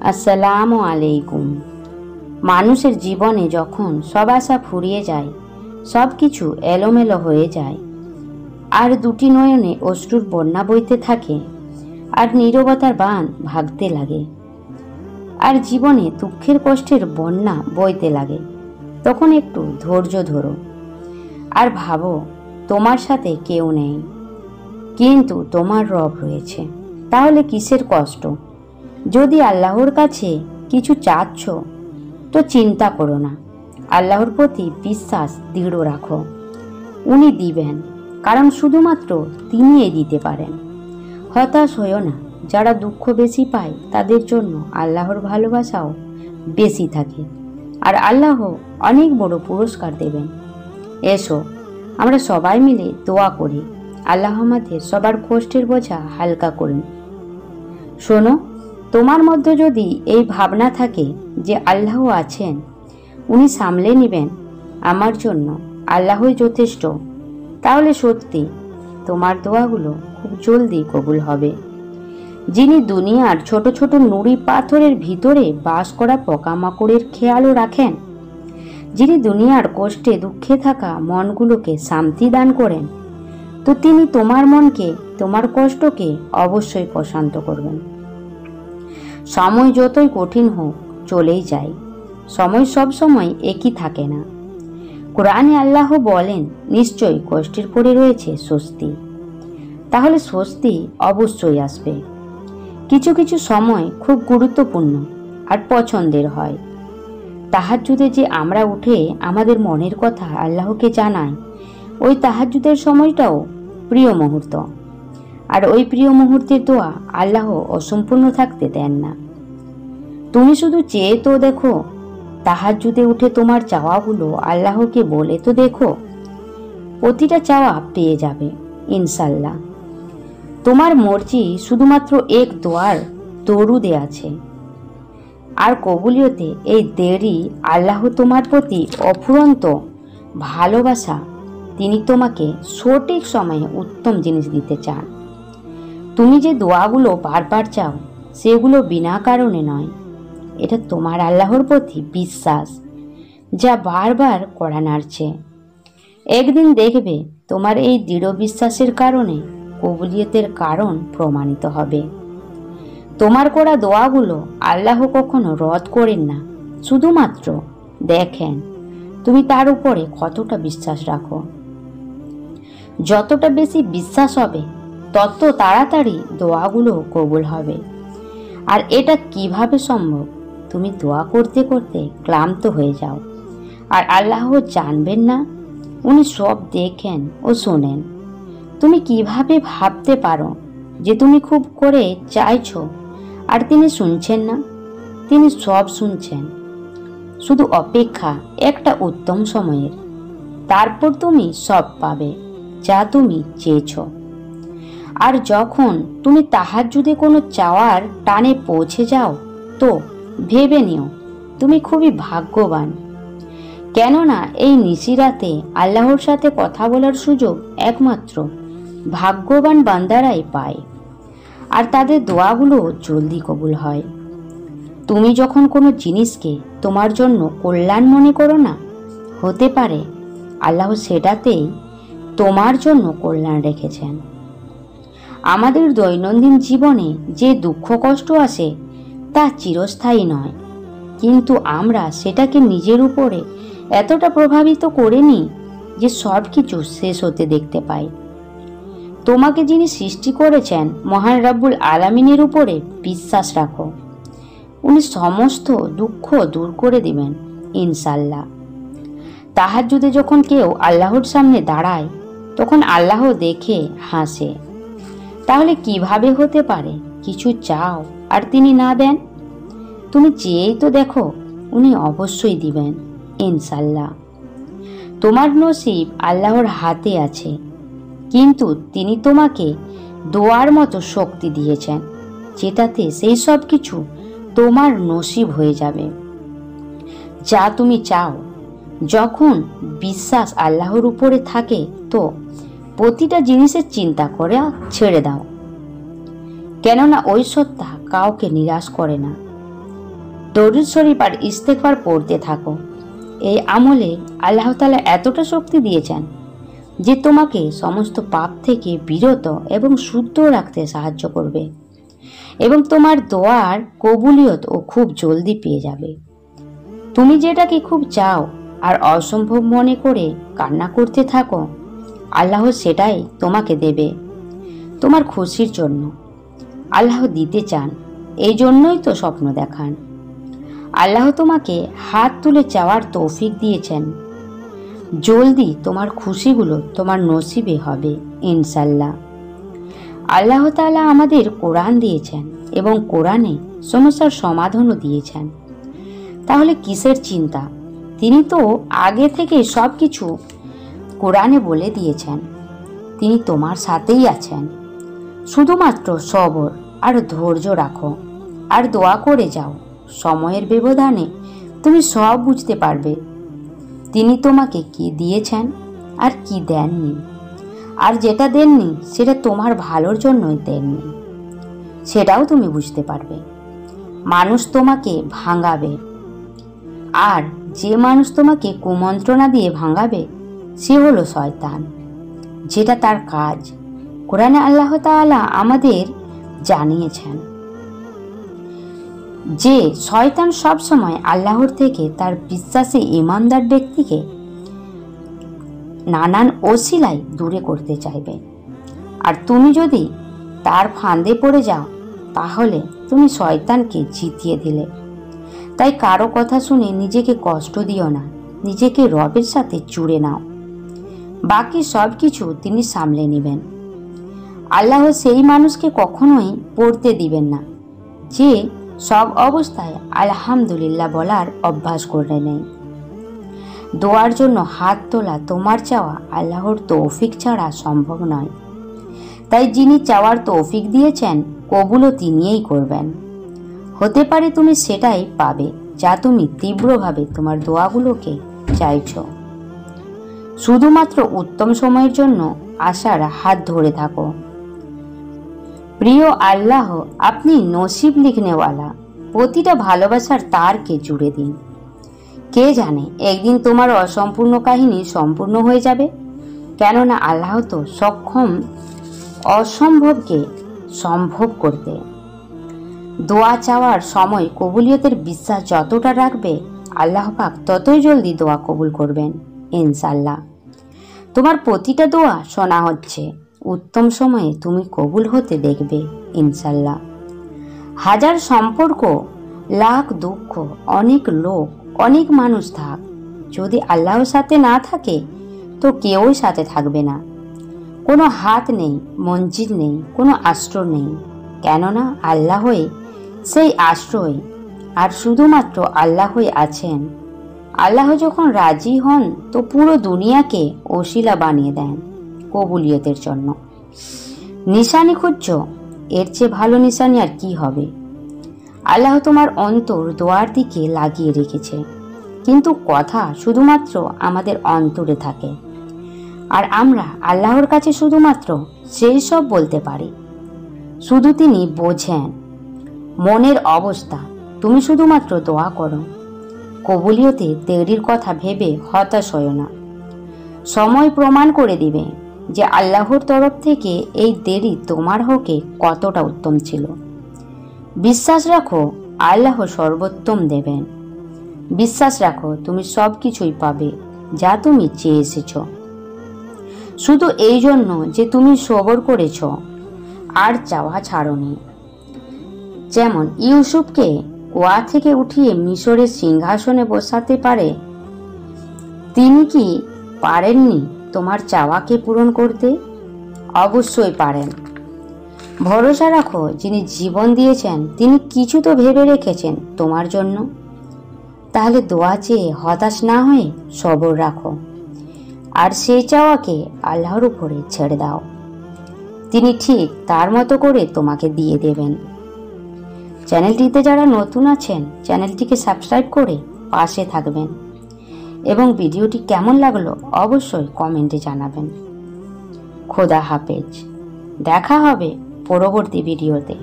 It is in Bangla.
আসসালামু আলাইকুম। মানুষের জীবনে যখন সব আশা ফুরিয়ে যায়, সব কিছু এলোমেলো হয়ে যায়, আর দুটি নয়নে অশ্রুর বন্যা বইতে থাকে, আর নীরবতার বান ভাগতে লাগে, আর জীবনে দুঃখের কষ্টের বন্যা বইতে লাগে, তখন একটু ধৈর্য ধরো আর ভাবো তোমার সাথে কেউ নেই, কিন্তু তোমার রব রয়েছে। তাহলে কিসের কষ্ট? যদি আল্লাহর কাছে কিছু চাচ্ছ তো চিন্তা করো না, আল্লাহর প্রতি বিশ্বাস দৃঢ় রাখো। উনি দিবেন, কারণ শুধুমাত্র তিনিই দিতে পারেন। হতাশ হইও না, যারা দুঃখ বেশি পায় তাদের জন্য আল্লাহর ভালোবাসাও বেশি থাকে, আর আল্লাহ অনেক বড় পুরস্কার দেবেন। এসো আমরা সবাই মিলে দোয়া করি, আল্লাহ আমাদের সবার কষ্টের বোঝা হালকা করুন। শোনো, তোমার মধ্যে যদি এই ভাবনা থাকে যে আল্লাহ আছেন, উনি সামলে নেবেন, আমার জন্য আল্লাহই যথেষ্ট, তাহলে সত্যি তোমার দোয়াগুলো খুব জলদি কবুল হবে। যিনি দুনিয়ার ছোট ছোট নুড়ি পাথরের ভিতরে বাস করা পোকামাকড়ের খেয়ালও রাখেন, যিনি দুনিয়ার কষ্টে দুঃখে থাকা মনগুলোকে শান্তি দান করেন, তো তিনি তোমার মনকে, তোমার কষ্টকে অবশ্যই প্রশান্ত করবেন। সময় যতই কঠিন হোক চলেই যায়, সময় সব সময় একই থাকে না। কোরআনে আল্লাহ বলেন, নিশ্চয়ই কষ্টের পরে রয়েছে স্বস্তি। তাহলে স্বস্তি অবশ্যই আসবে। কিছু কিছু সময় খুব গুরুত্বপূর্ণ আর পছন্দের হয়। তাহাজ্জুদে যে আমরা উঠে আমাদের মনের কথা আল্লাহকে জানাই, ওই তাহাজ্জুদের সময়টাও প্রিয় মুহূর্ত, আর ওই প্রিয় মুহূর্তের দোয়া আল্লাহ অসম্পূর্ণ থাকতে দেন না। তুমি শুধু চেয়ে তো দেখো, তাহাজ্জুদে উঠে তোমার চাওয়াগুলো আল্লাহকে বলে তো দেখো, প্রতিটা চাওয়া পেয়ে যাবে ইনশাল্লাহ। তোমার মর্জি শুধুমাত্র এক দোয়ার দরুদে আছে, আর কবুলিয়তে এই দেরি আল্লাহ তোমার প্রতি অফুরন্ত ভালোবাসা, তিনি তোমাকে সঠিক সময়ে উত্তম জিনিস দিতে চান। তুমি যে দোয়াগুলো বারবার চাও সেগুলো বিনা কারণে নয়, এটা তোমার আল্লাহর প্রতি বিশ্বাস যা বারবার কড়া নাড়ছে। একদিন দেখবে তোমার এই দৃঢ় বিশ্বাসের কারণে কবুলিয়তের কারণ প্রমাণিত হবে। তোমার করা দোয়াগুলো আল্লাহ কখনো রদ করেন না, শুধুমাত্র দেখেন তুমি তার উপরে কতটা বিশ্বাস রাখো। যতটা বেশি বিশ্বাস হবে তত তাড়াতাড়ি দোয়াগুলো কবুল হবে। আর এটা কিভাবে সম্ভব? তুমি দোয়া করতে করতে ক্লান্ত হয়ে যাও, আর আল্লাহ জানবেন না? উনি সব দেখেন ও শোনেন। তুমি কিভাবে ভাবতে পারো যে তুমি খুব করে চাইছো আর তিনি শুনছেন না? তিনি সব শুনছেন, শুধু অপেক্ষা একটা উত্তম সময়ের। তারপর তুমি সব পাবে যা তুমি চেয়েছো। আর যখন তুমি তাহাজ্জুদে কোনো চাওয়ার টানে পৌঁছে যাও, তো ভেবে নিও তুমি খুবই ভাগ্যবান। কেননা এই নিশিরাতে আল্লাহর সাথে কথা বলার সুযোগ একমাত্র ভাগ্যবান বান্দারাই পায়, আর তাদের দোয়াগুলো জলদি কবুল হয়। তুমি যখন কোনো জিনিসকে তোমার জন্য কল্যাণ মনে করো না, হতে পারে আল্লাহ সেটাতেই তোমার জন্য কল্যাণ রেখেছেন। আমাদের দৈনন্দিন জীবনে যে দুঃখ কষ্ট আসে তা চিরস্থায়ী নয়, কিন্তু আমরা সেটাকে নিজের উপরে এতটা প্রভাবিত করে নিই যে সব কিছু শেষ হতে দেখতে পাই। তোমাকে যিনি সৃষ্টি করেছেন মহান রব্বুল আলামিনের উপরে বিশ্বাস রাখো, উনি সমস্ত দুঃখ দূর করে দিবেন ইনশাল্লাহ। তাহাজ্জুদে যখন কেউ আল্লাহর সামনে দাঁড়ায়, তখন আল্লাহ দেখে হাসে। তাহলে কিভাবে হতে পারে কিছু চাও আর তিনি না দেন? তুমি চেয়েই তো দেখো, উনি অবশ্যই দিবেন ইনশাল্লাহ। তোমার নসিব আল্লাহর হাতে আছে, কিন্তু তিনি তোমাকে দোয়ার মতো শক্তি দিয়েছেন, যেটাতে সেই সব কিছু তোমার নসিব হয়ে যাবে যা তুমি চাও। যখন বিশ্বাস আল্লাহর উপরে থাকে, তো প্রতিটা জিনিসের চিন্তা করে ছেড়ে দাও, কেননা ওই সত্তা কাউকে নিরাশ করে না। দরুদ শরীফ আর ইস্তেগফার পড়তে থাকো। এই আমলে আল্লাহ তাআলা এতটা শক্তি দিয়েছেন যে তোমাকে সমস্ত পাপ থেকে বিরত এবং শুদ্ধ রাখতে সাহায্য করবে এবং তোমার দোয়ার কবুলিয়ত ও খুব জলদি পেয়ে যাবে। তুমি যেটাকে খুব চাও আর অসম্ভব মনে করে কান্না করতে থাকো, আল্লাহ সেটাই তোমাকে দেবে তোমার খুশির জন্য। আল্লাহ দিতে চান, এই জন্যই তো স্বপ্ন দেখান। আল্লাহ তোমাকে হাত তুলে চাওয়ার তৌফিক দিয়েছেন। জলদি তোমার খুশিগুলো তোমার নসিবে হবে ইনশাল্লাহ। আল্লাহ তাআলা আমাদের কোরআন দিয়েছেন এবং কোরআনে সমস্যার সমাধানও দিয়েছেন। তাহলে কিসের চিন্তা? তিনি তো আগে থেকে সব কিছু কোরআনে বলে দিয়েছেন। তিনি তোমার সাথেই আছেন। শুধুমাত্র সবর আর ধৈর্য রাখো আর দোয়া করে যাও। সময়ের ব্যবধানে তুমি সব বুঝতে পারবে তিনি তোমাকে কি দিয়েছেন আর কি দেননি। আর যেটা দেননি সেটা তোমার ভালোর জন্যই দেননি, সেটাও তুমি বুঝতে পারবে। মানুষ তোমাকে ভাঙাবে, আর যে মানুষ তোমাকে কুমন্ত্রণা দিয়ে ভাঙাবে সে হলো শয়তান, যেটা তার কাজ। কোরআনে আল্লাহ তাআলা আমাদের জানিয়েছেন যে শয়তান সবসময় আল্লাহর থেকে তার বিশ্বাসী ইমানদার ব্যক্তিকে নানান ওসিলায় দূরে করতে চাইবে। আর তুমি যদি তার ফাঁদে পড়ে যাও তাহলে তুমি শয়তানকে জিতিয়ে দিলে। তাই কারো কথা শুনে নিজেকে কষ্ট দিও না, নিজেকে রবের সাথে জুড়ে নাও। বাকি সব কিছু তিনি সামলে নেবেন। আল্লাহ সেই মানুষকে কখনোই পড়তে দিবেন না যে সব অবস্থায় আলহামদুলিল্লাহ বলার অভ্যাস করে নেয়। দোয়ার জন্য হাত তোলা তোমার চাওয়া আল্লাহর তৌফিক ছাড়া সম্ভব নয়। তাই যিনি চাওয়ার তৌফিক দিয়েছেন কবুলও তিনিই করবেন। হতে পারে তুমি সেটাই পাবে যা তুমি তীব্রভাবে তোমার দোয়াগুলোকে চাইছো। শুধুমাত্র উত্তম সময়ের জন্য আশার হাত ধরে থাকো। প্রিয় আল্লাহ, আপনি নসিব লিখনেওয়ালা, প্রতিটা ভালোবাসার তারকে জুড়ে দিন। কে জানে একদিন তোমার অসম্পূর্ণ কাহিনী সম্পূর্ণ হয়ে যাবে। কেননা আল্লাহ তো সক্ষম অসম্ভবকে সম্ভব করতে। দোয়া চাওয়ার সময় কবুলিয়তের বিশ্বাস যতটা রাখবে আল্লাহ পাক ততই জলদি দোয়া কবুল করবেন ইনশাল্লাহ। তোমার প্রতিটা দোয়া শোনা হচ্ছে। উত্তম সময়ে তুমি কবুল হতে দেখবে ইনশাল্লাহ। হাজার সম্পর্ক, লাখ দুঃখ, অনেক লোক, অনেক মানুষ থাক, যদি আল্লাহর সাথে না থাকে তো কেউই সাথে থাকবে না। কোনো হাত নেই, মঞ্জিল নেই, কোনো আশ্রয় নেই। কেননা আল্লাহই সেই আশ্রয়, আর শুধুমাত্র আল্লাহই আছেন। আল্লাহ যখন রাজি হন তো পুরো দুনিয়াকে ওসিলা বানিয়ে দেন কবুলিয়তের জন্য। নিশানি খুঁজছ, এর চেয়ে ভালো নিশানি আর কি হবে? আল্লাহ তোমার অন্তর দোয়ার দিকে লাগিয়ে রেখেছে, কিন্তু কথা শুধুমাত্র আমাদের অন্তরে থাকে। আর আমরা আল্লাহর কাছে শুধুমাত্র সেই সব বলতে পারি শুধু তিনি বোঝেন মনের অবস্থা। তুমি শুধুমাত্র দোয়া করো। কবুলিয়তে দেরির কথা ভেবে হতাশ হয়ো না। সময় প্রমাণ করে দিবে যে আল্লাহর তরফ থেকে এই দেরি তোমার হকে কতটা উত্তম ছিল। বিশ্বাস রাখো আল্লাহ সর্বোত্তম দেবেন। বিশ্বাস রাখো তুমি সব কিছুই পাবে যা তুমি চেয়ে এসেছ, শুধু এই জন্য যে তুমি সবর করেছ আর চাওয়া ছাড়নি। যেমন ইউসুফকে কুয়া থেকে উঠিয়ে মিশরের সিংহাসনে বসাতে পারে, তিনি কি পারেননি তোমার চাওয়াকে পূরণ করতে? অবশ্যই পারেন। ভরসা রাখো, যিনি জীবন দিয়েছেন তিনি কিছু তো ভেবে রেখেছেন তোমার জন্য। তাহলে দোয়া চেয়ে হতাশ না হয়ে সবর রাখো আর সেই চাওয়াকে আল্লাহর উপরে ছেড়ে দাও। তিনি ঠিক তার মতো করে তোমাকে দিয়ে দেবেন। চ্যানেলটিতে যারা নতুন আছেন চ্যানেলটিকে সাবস্ক্রাইব করে পাশে থাকবেন এবং ভিডিওটি কেমন লাগলো অবশ্যই কমেন্টে জানাবেন। খোদা হাফেজ। দেখা হবে পরবর্তী ভিডিওতে।